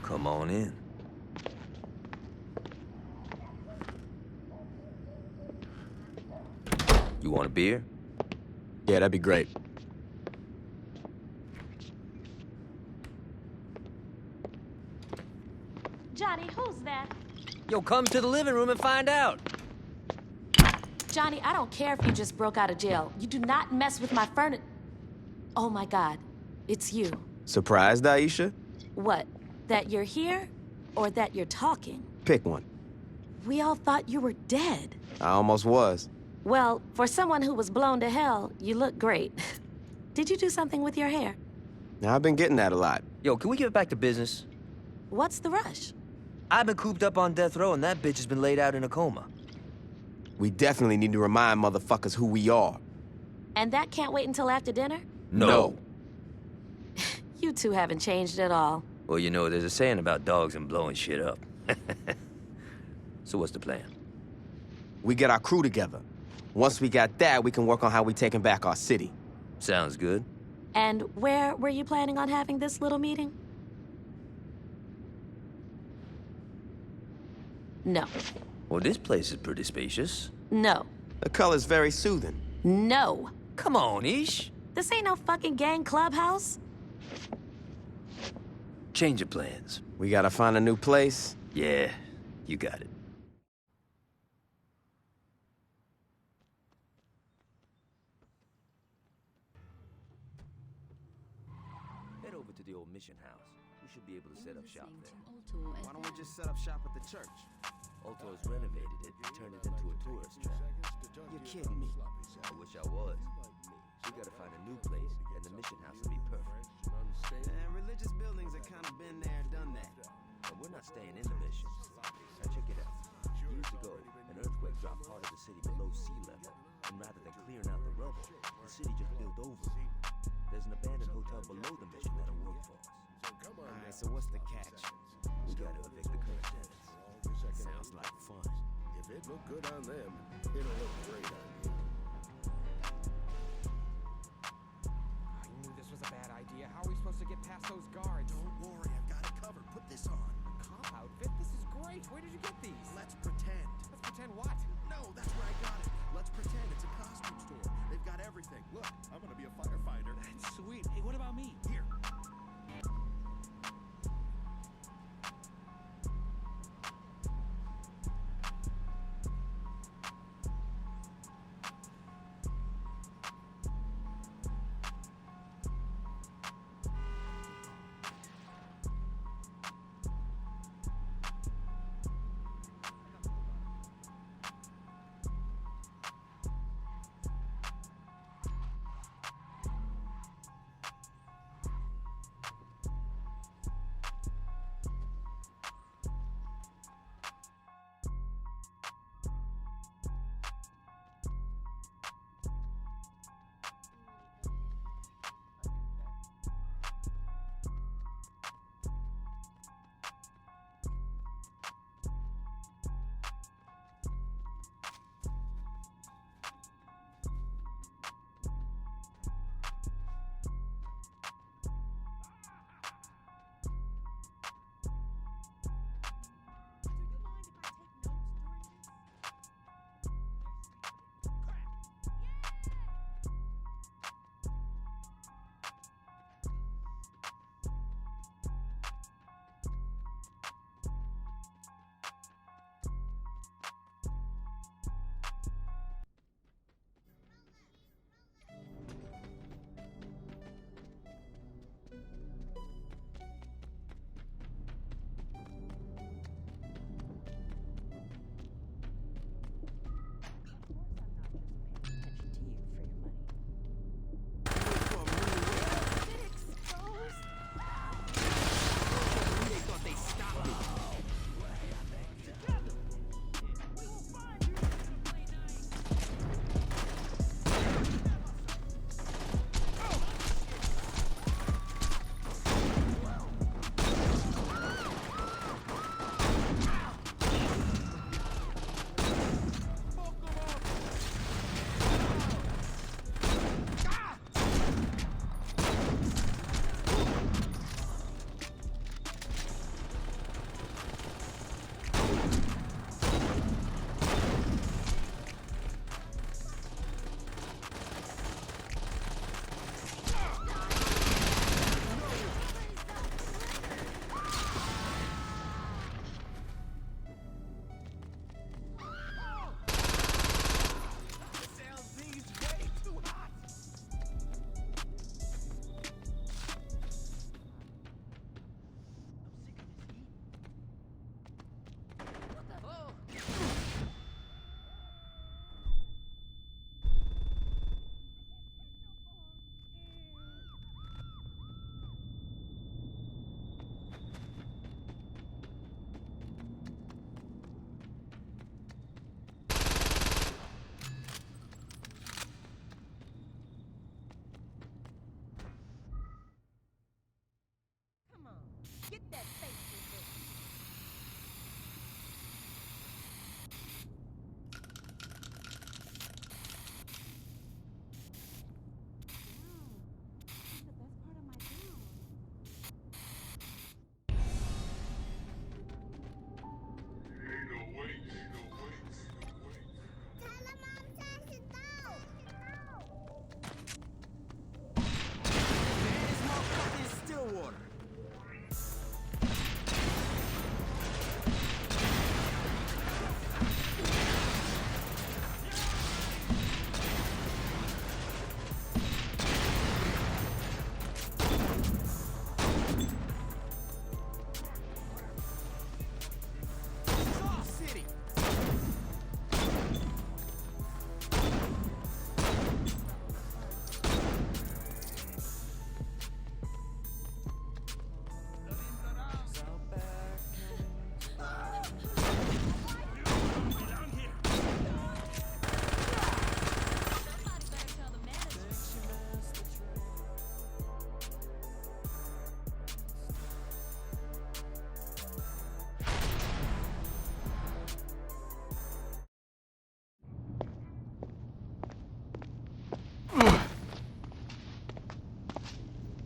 Come on in. You want a beer? Yeah, that'd be great. Johnny, who's that? Yo, come to the living room and find out. Johnny, I don't care if you just broke out of jail. You do not mess with my furniture. Oh my God, it's you. Surprised, Aisha? What, that you're here or that you're talking? Pick one. We all thought you were dead. I almost was. Well, for someone who was blown to hell, you look great. Did you do something with your hair? Now, I've been getting that a lot. Yo, can we get back to business? What's the rush? I've been cooped up on death row and that bitch has been laid out in a coma. We definitely need to remind motherfuckers who we are. And that can't wait until after dinner? No. You two haven't changed at all. Well, you know, there's a saying about dogs and blowing shit up. So what's the plan? We get our crew together. Once we got that, we can work on how we taking back our city. Sounds good. And where were you planning on having this little meeting? No. Well, this place is pretty spacious. No. The color's very soothing. No. Come on, Ish. This ain't no fucking gang clubhouse. Change of plans. We gotta find a new place. Yeah, you got it. Head over to the old mission house. We should be able to set up shop there. Why don't we just set up shop at the church? Alto's renovated it and turned it into a tourist trap. You're kidding me. I wish I was. We gotta find a new place, and the mission house will be perfect. And religious buildings have kind of been there, done that. But we're not staying in the mission. Now check it out. Years ago, an earthquake dropped part of the city below sea level. And rather than clearing out the rubble, the city just built over it. There's an abandoned hotel below the mission that'll work for us. Alright, so what's the catch? We gotta evict the current tenants. Sounds like fun. If it looked good on them, it'll look great on you. I knew this was a bad idea. How are we supposed to get past those guards? Don't worry, I've got it covered. Put this on. Cop outfit? This is great. Where did you get these? Let's pretend. Let's pretend what? No, that's where I got it. Let's pretend it's a costume store. They've got everything. Look, I'm gonna be a firefighter. That's sweet. Hey, what about me? Here.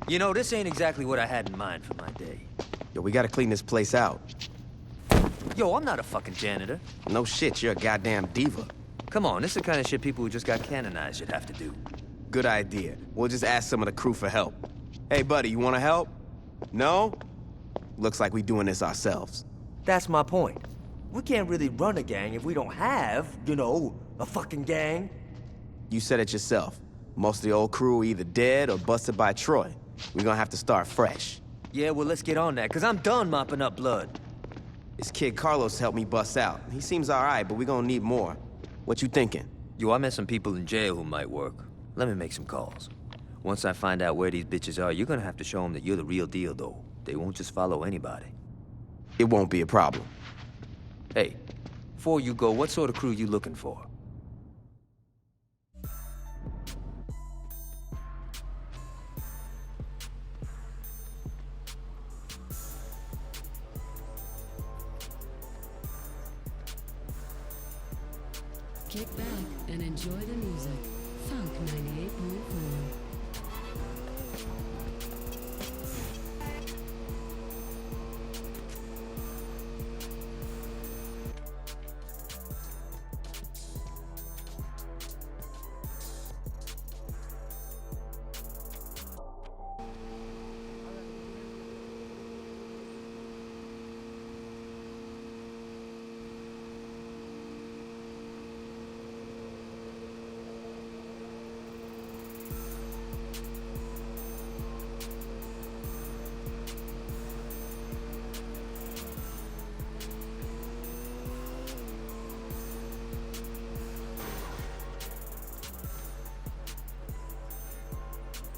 You know, this ain't exactly what I had in mind for my day. Yo, we gotta clean this place out. Yo, I'm not a fucking janitor. No shit, you're a goddamn diva. Come on, this is the kind of shit people who just got canonized should have to do. Good idea. We'll just ask some of the crew for help. Hey, buddy, you wanna help? No? Looks like we doing this ourselves. That's my point. We can't really run a gang if we don't have, you know, a fucking gang. You said it yourself. Most of the old crew are either dead or busted by Troy. We're gonna have to start fresh. Yeah, well, let's get on that, because I'm done mopping up blood. This kid Carlos helped me bust out. He seems alright, but we're gonna need more. What you thinking? Yo, I met some people in jail who might work. Let me make some calls. Once I find out where these bitches are, you're gonna have to show them that you're the real deal, though. They won't just follow anybody. It won't be a problem. Hey, before you go, what sort of crew you looking for? Kick back and enjoy the music. Funk 98.4.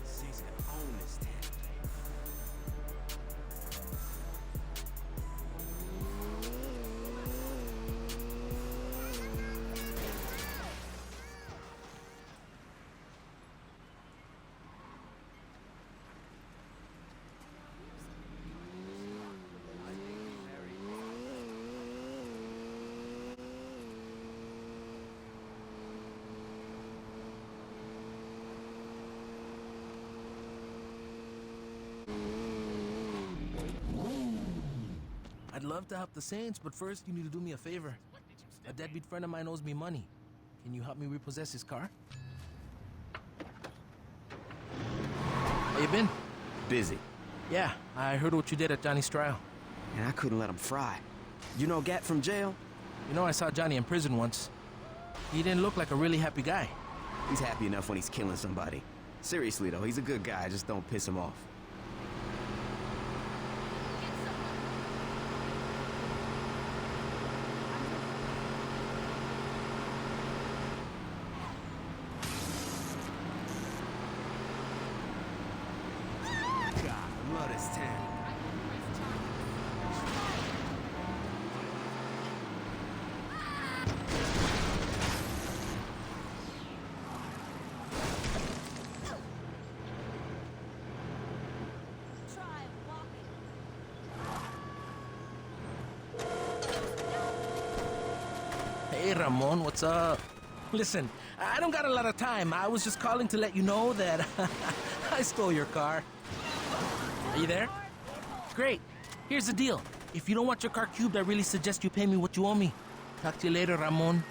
She's gonna own this town. I'd love to help the Saints, but first you need to do me a favor. A deadbeat friend of mine owes me money. Can you help me repossess his car? How you been? Busy. Yeah, I heard what you did at Johnny's trial. And I couldn't let him fry. You know Gat from jail? You know, I saw Johnny in prison once. He didn't look like a really happy guy. He's happy enough when he's killing somebody. Seriously though, he's a good guy, just don't piss him off. God, I love this town. Hey, Ramon, what's up? Listen, I don't got a lot of time. I was just calling to let you know that I stole your car. Are you there? Great. Here's the deal. If you don't want your car cubed, I really suggest you pay me what you owe me. Talk to you later, Ramon.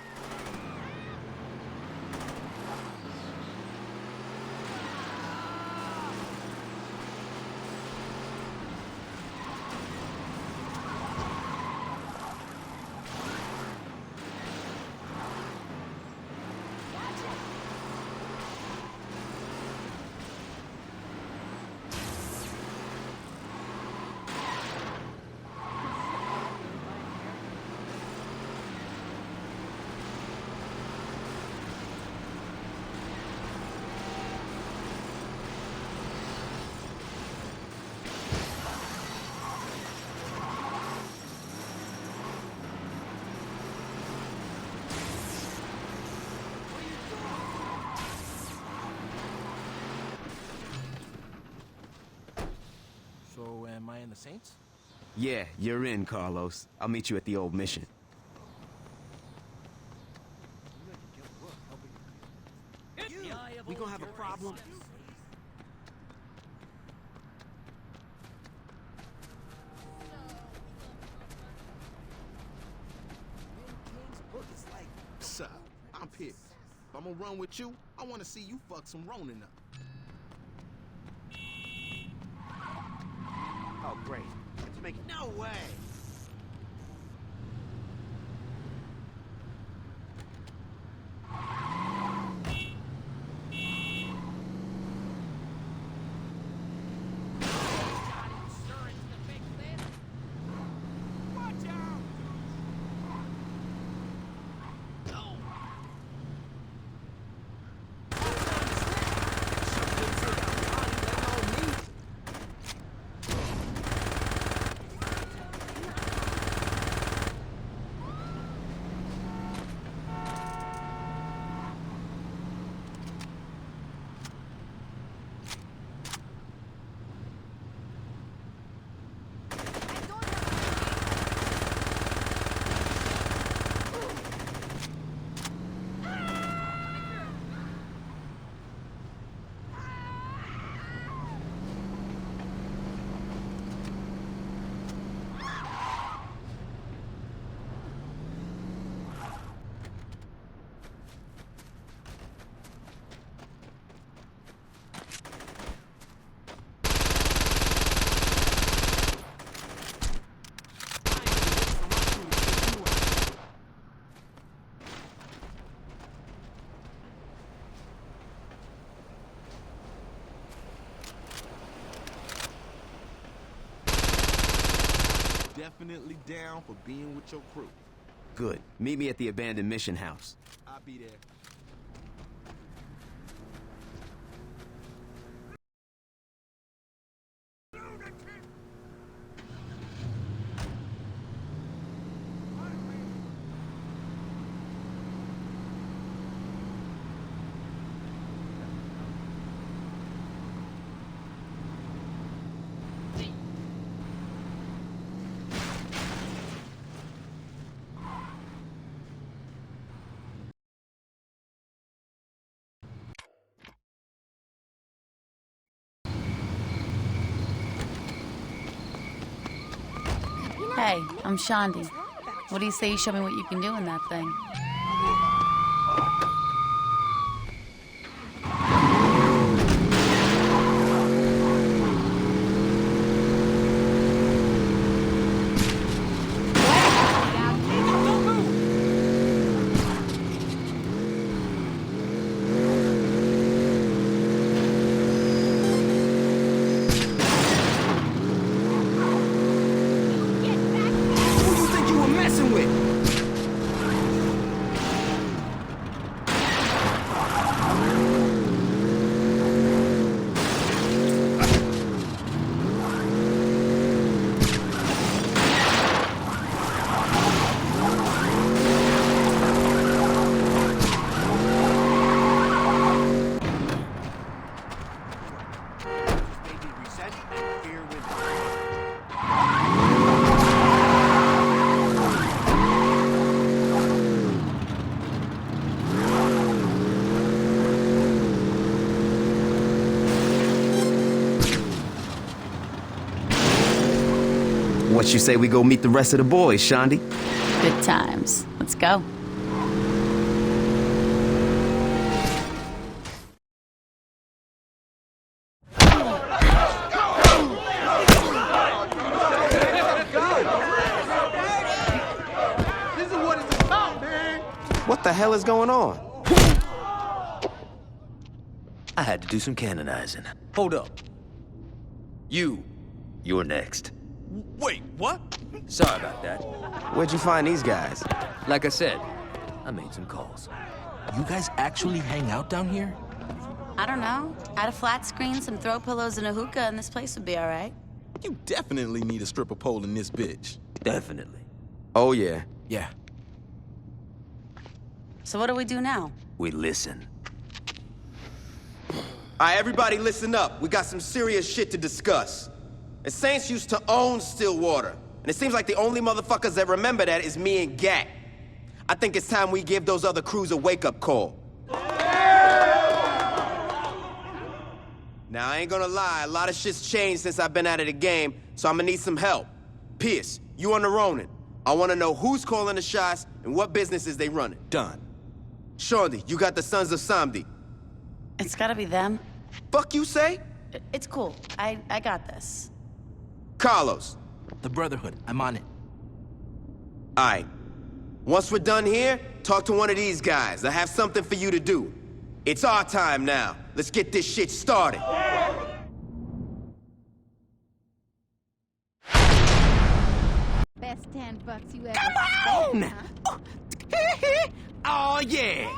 So, am I in the Saints? Yeah, you're in, Carlos. I'll meet you at the old mission. We gonna have a problem? Pierce. If I'm gonna run with you, I wanna see you fuck some Ronin up. Oh, great. Let's make it. No way! Definitely down for being with your crew. Good. Meet me at the abandoned mission house. I'll be there. Hey, I'm Shaundi. What do you say you show me what you can do in that thing? What you say we go meet the rest of the boys, Shaundi? Good times. Let's go. This is what it's about, man. What the hell is going on? I had to do some canonizing. Hold up. You're next. Wait, what? Sorry about that. Where'd you find these guys? Like I said, I made some calls. You guys actually hang out down here? I don't know. Add a flat screen, some throw pillows, and a hookah, and this place would be all right. You definitely need a stripper pole in this bitch. Definitely. Oh, yeah. Yeah. So what do we do now? We listen. All right, everybody listen up. We got some serious shit to discuss. The Saints used to own Stillwater, and it seems like the only motherfuckers that remember that is me and Gat. I think it's time we give those other crews a wake-up call. Now, I ain't gonna lie, a lot of shit's changed since I've been out of the game, so I'm gonna need some help. Pierce, you on the Ronin. I wanna know who's calling the shots and what businesses they running. Done. Shorty, you got the Sons of Samdi. It's gotta be them. Fuck you say? It's cool. I got this. Carlos. The Brotherhood. I'm on it. Aight. Once we're done here, talk to one of these guys. I have something for you to do. It's our time now. Let's get this shit started. Best $10 you ever Come spent, on! huh? Oh, yeah!